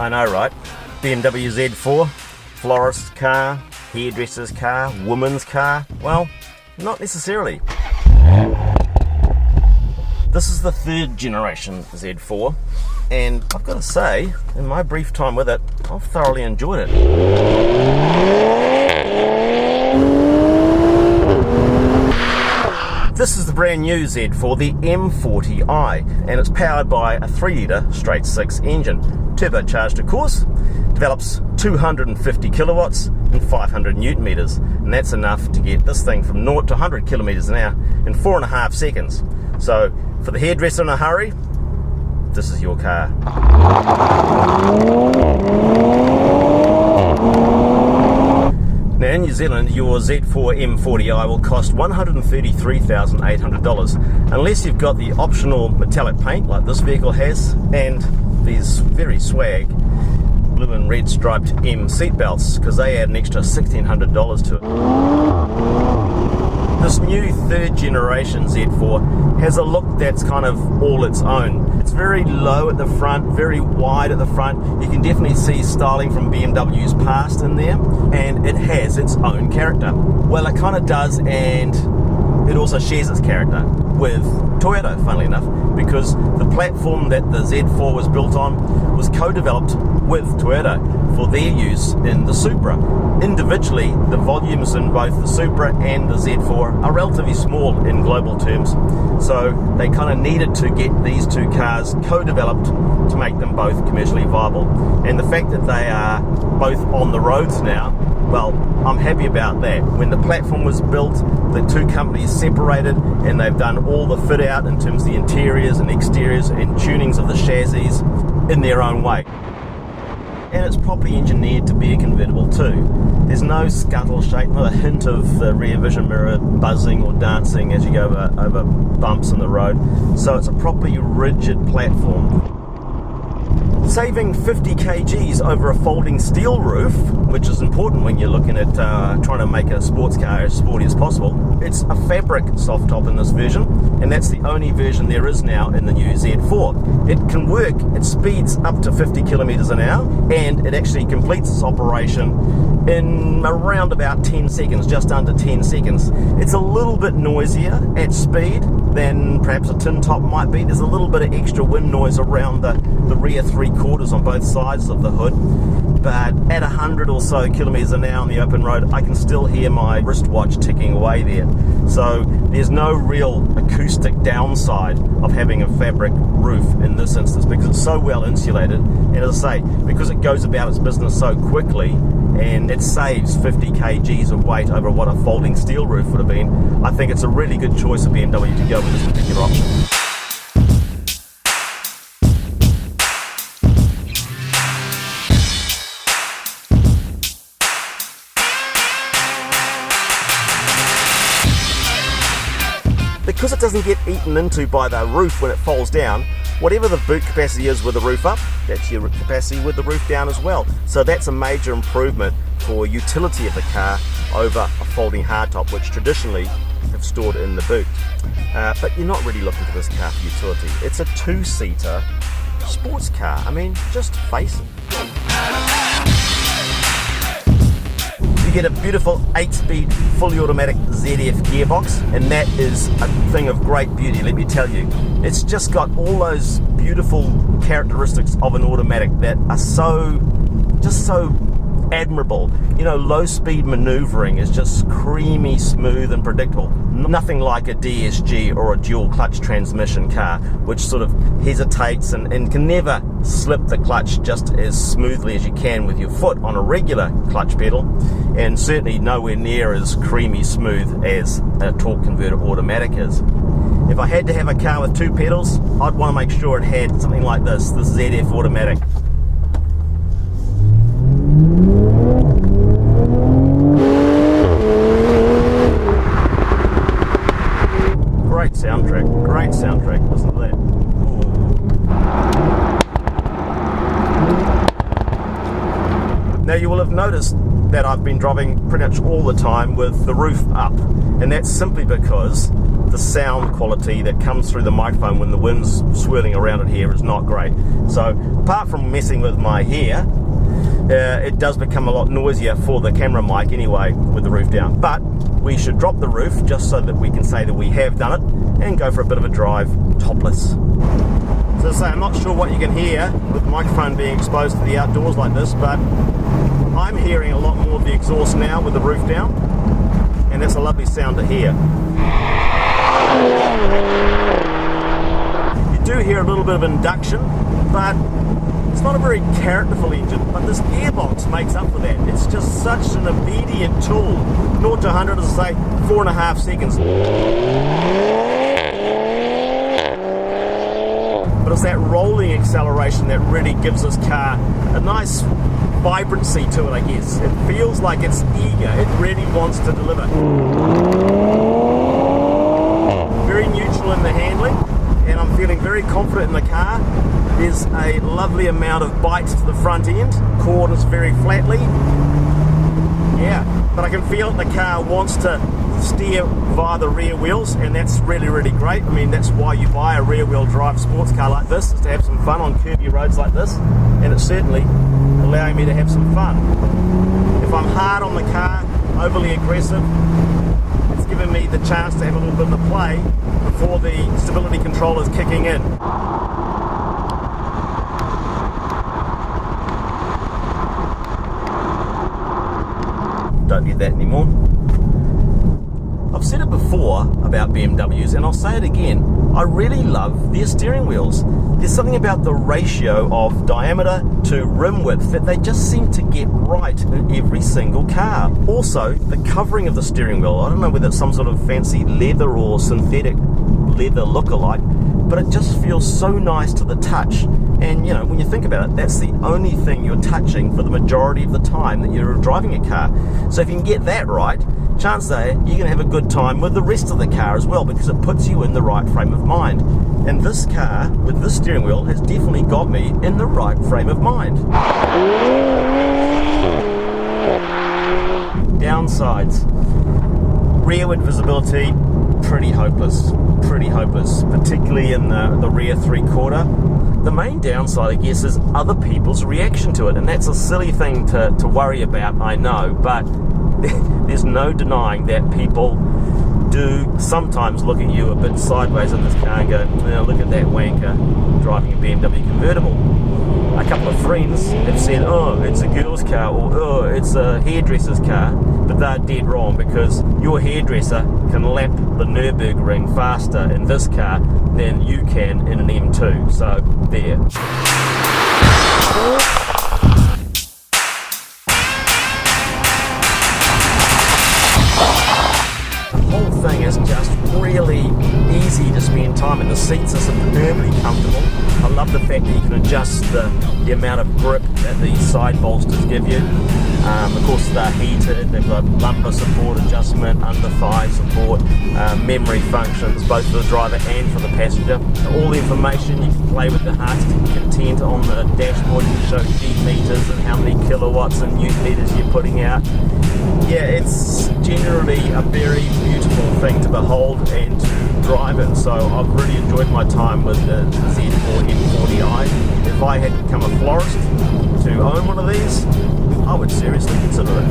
I know, right? BMW Z4, florist car, hairdresser's car, woman's car. Well, not necessarily. This is the third generation Z4, and I've got to say, in my brief time with it, I've thoroughly enjoyed it. This is the brand new Z4, the M40i, and it's powered by a 3-litre straight 6 engine, turbocharged of course, develops 250 kilowatts and 500 newton meters, and that's enough to get this thing from 0 to 100 kilometers an hour in 4.5 seconds. So for the hairdresser in a hurry, this is your car. Now in New Zealand, your Z4 M40i will cost $133,800 unless you've got the optional metallic paint like this vehicle has, and these very swag blue and red striped M seatbelts, because they add an extra $1,600 to it. This new third generation Z4 has a look that's kind of all its own. It's very low at the front, very wide at the front. You can definitely see styling from BMW's past in there, and it has its own character. Well, it kind of does, and it also shares its character with Toyota, funnily enough, because the platform that the Z4 was built on was co-developed with Toyota for their use in the Supra. Individually, the volumes in both the Supra and the Z4 are relatively small in global terms, so they kind of needed to get these two cars co-developed to make them both commercially viable. And the fact that they are both on the roads now, well, I'm happy about that. When the platform was built, the two companies separated, and they've done all the fit out in terms of the interiors and exteriors and tunings of the chassis in their own way. And it's properly engineered to be a convertible too. There's no scuttle shape, not a hint of the rear vision mirror buzzing or dancing as you go over bumps in the road. So it's a properly rigid platform. Saving 50 kgs over a folding steel roof, which is important when you're looking at trying to make a sports car as sporty as possible. It's a fabric soft top in this version, and that's the only version there is now in the new Z4. It can work at speeds up to 50 kilometers an hour, and it actually completes its operation in around about 10 seconds, just under 10 seconds. It's a little bit noisier at speed than perhaps a tin top might be. There's a little bit of extra wind noise around the rear 3/4 on both sides of the hood, but at 100 or so kilometers an hour on the open road, I can still hear my wristwatch ticking away there. So there's no real acoustic downside of having a fabric roof in this instance, because it's so well insulated, and as I say, because it goes about its business so quickly and it saves 50 kgs of weight over what a folding steel roof would have been, I think it's a really good choice of BMW to go with this particular option. Because it doesn't get eaten into by the roof when it falls down, whatever the boot capacity is with the roof up, that's your capacity with the roof down as well. So that's a major improvement for utility of the car over a folding hardtop, which traditionally have stored in the boot. But you're not really looking for this car for utility. It's a 2-seater sports car. I mean, just face it. You get a beautiful 8-speed fully automatic ZF gearbox, and that is a thing of great beauty, let me tell you. It's just got all those beautiful characteristics of an automatic that are so admirable. You know, low speed maneuvering is just creamy, smooth and predictable. Nothing like a DSG or a dual clutch transmission car, which sort of hesitates and can never slip the clutch just as smoothly as you can with your foot on a regular clutch pedal, and certainly nowhere near as creamy smooth as a torque converter automatic is. If I had to have a car with 2 pedals, I'd want to make sure it had something like this ZF automatic. Great soundtrack, listen to that. Ooh. Now you will have noticed that I've been driving pretty much all the time with the roof up, and that's simply because the sound quality that comes through the microphone when the wind's swirling around it here is not great. So apart from messing with my hair, it does become a lot noisier for the camera mic anyway with the roof down. But we should drop the roof just so that we can say that we have done it and go for a bit of a drive topless. So to say, I'm not sure what you can hear with the microphone being exposed to the outdoors like this, but I'm hearing a lot more of the exhaust now with the roof down, and that's a lovely sound to hear. You do hear a little bit of induction, but it's not a very characterful engine, but this gearbox makes up for that. It's just such an obedient tool. 0 to 100, as I say, 4.5 seconds. But it's that rolling acceleration that really gives this car a nice vibrancy to it, I guess. It feels like it's eager. It really wants to deliver. Very neutral in the handling, and I'm feeling very confident in the car. There's a lovely amount of bite to the front end. Corners very flatly. Yeah, but I can feel that the car wants to steer via the rear wheels, and that's really, really great. I mean, that's why you buy a rear wheel drive sports car like this, is to have some fun on curvy roads like this, and it's certainly allowing me to have some fun. If I'm hard on the car, overly aggressive, it's given me the chance to have a little bit of a play before the stability control is kicking in. Don't need that anymore. I've said it before about BMWs, and I'll say it again. I really love their steering wheels. There's something about the ratio of diameter to rim width that they just seem to get right in every single car. Also, the covering of the steering wheel, I don't know whether it's some sort of fancy leather or synthetic leather look-alike, but it just feels so nice to the touch. And you know, when you think about it, that's the only thing you're touching for the majority of the time that you're driving a car. So if you can get that right, chances are you're going to have a good time with the rest of the car as well, because it puts you in the right frame of mind. And this car, with this steering wheel, has definitely got me in the right frame of mind. Downsides. Rearward visibility, pretty hopeless, particularly in the rear three-quarter. The main downside, I guess, is other people's reaction to it, and that's a silly thing to worry about, I know, but there's no denying that people do sometimes look at you a bit sideways in this car and go, well, look at that wanker driving a BMW convertible. A couple of friends have said, oh, it's a girl's car, or oh, it's a hairdresser's car, but they're dead wrong, because your hairdresser can lap the Nürburgring faster in this car than you can in an M2, so there. The whole thing is just really easy to spend time in. The seats are superbly comfortable. I love the fact that you can adjust the amount of grip that the side bolsters give you. Of course, they're heated, they've got lumbar support adjustment, under thigh support, memory functions, both for the driver and for the passenger. All the information, you can play with the heart's content on the dashboard. You can show G meters and how many kilowatts and newton meters you're putting out. Yeah, it's generally a very beautiful thing to behold and to drive it. So I've really enjoyed my time with the Z4 M40i. If I had become a florist to own one of these, I would seriously consider it.